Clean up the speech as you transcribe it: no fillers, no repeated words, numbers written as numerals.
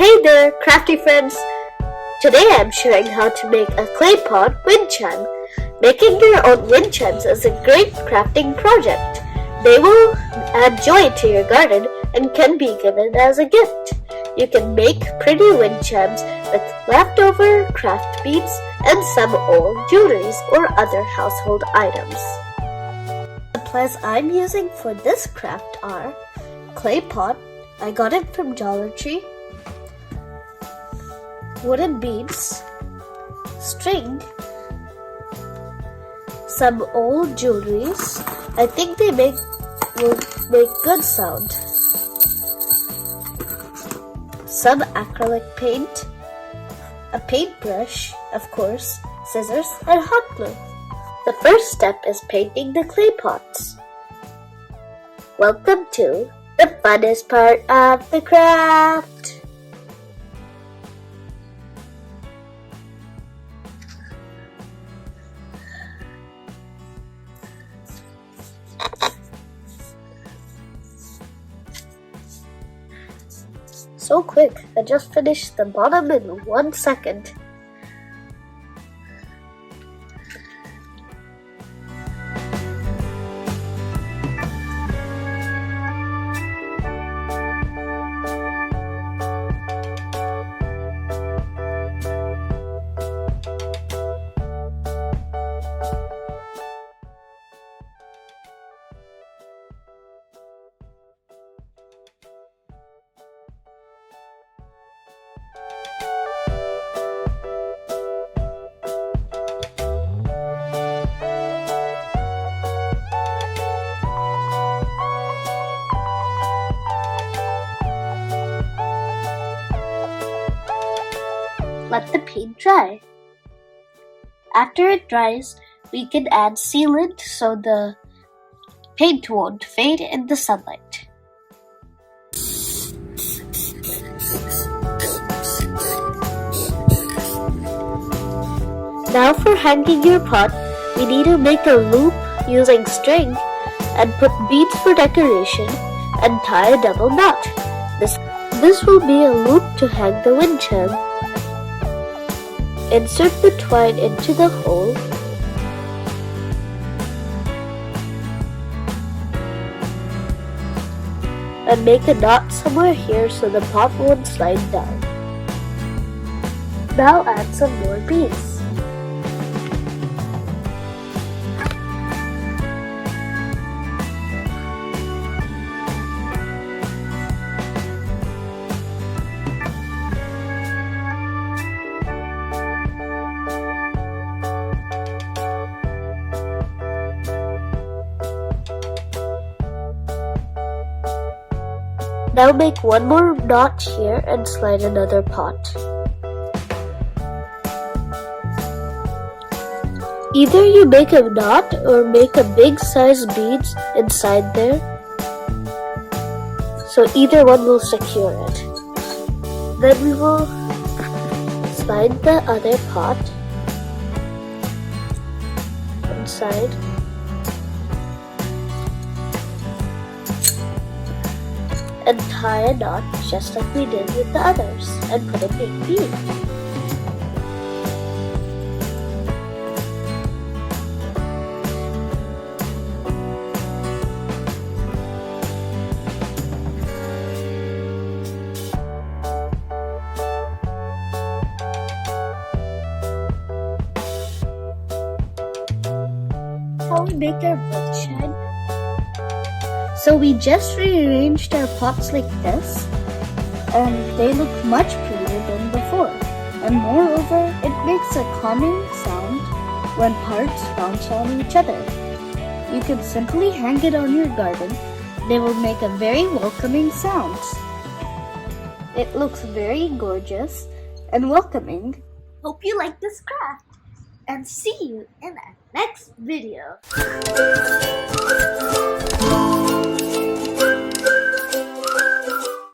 Hey there, crafty friends! Today I'm showing how to make a clay pot wind chime. Making your own wind chimes is a great crafting project. They will add joy to your garden and can be given as a gift. You can make pretty wind chimes with leftover craft beads and some old jewelries or other household items. The supplies I'm using for this craft are clay pot, I got it from Dollar Tree, wooden beads, string, some old jewelries. I think they will make good sound. Some acrylic paint, a paintbrush, of course, scissors, and hot glue. The first step is painting the clay pots. Welcome to the funnest part of the craft. So quick, I just finished the bottom in 1 second. Let the paint dry. After it dries, we can add sealant so the paint won't fade in the sunlight. Now for hanging your pot, we need to make a loop using string and put beads for decoration and tie a double knot. This will be a loop to hang the wind chime. Insert the twine into the hole and make a knot somewhere here so the pot won't slide down. Now add some more beads. Now make one more knot here and slide another pot. Either you make a knot or make a big size beads inside there, so either one will secure it. Then we will slide the other pot inside. And tie a knot just like we did with the others and put a big bead. How we make our wind chime? So we just rearranged our pots like this, and they look much prettier than before. And moreover, it makes a calming sound when parts bounce on each other. You can simply hang it on your garden. They will make a very welcoming sound. It looks very gorgeous and welcoming. Hope you like this craft, and see you in the next video.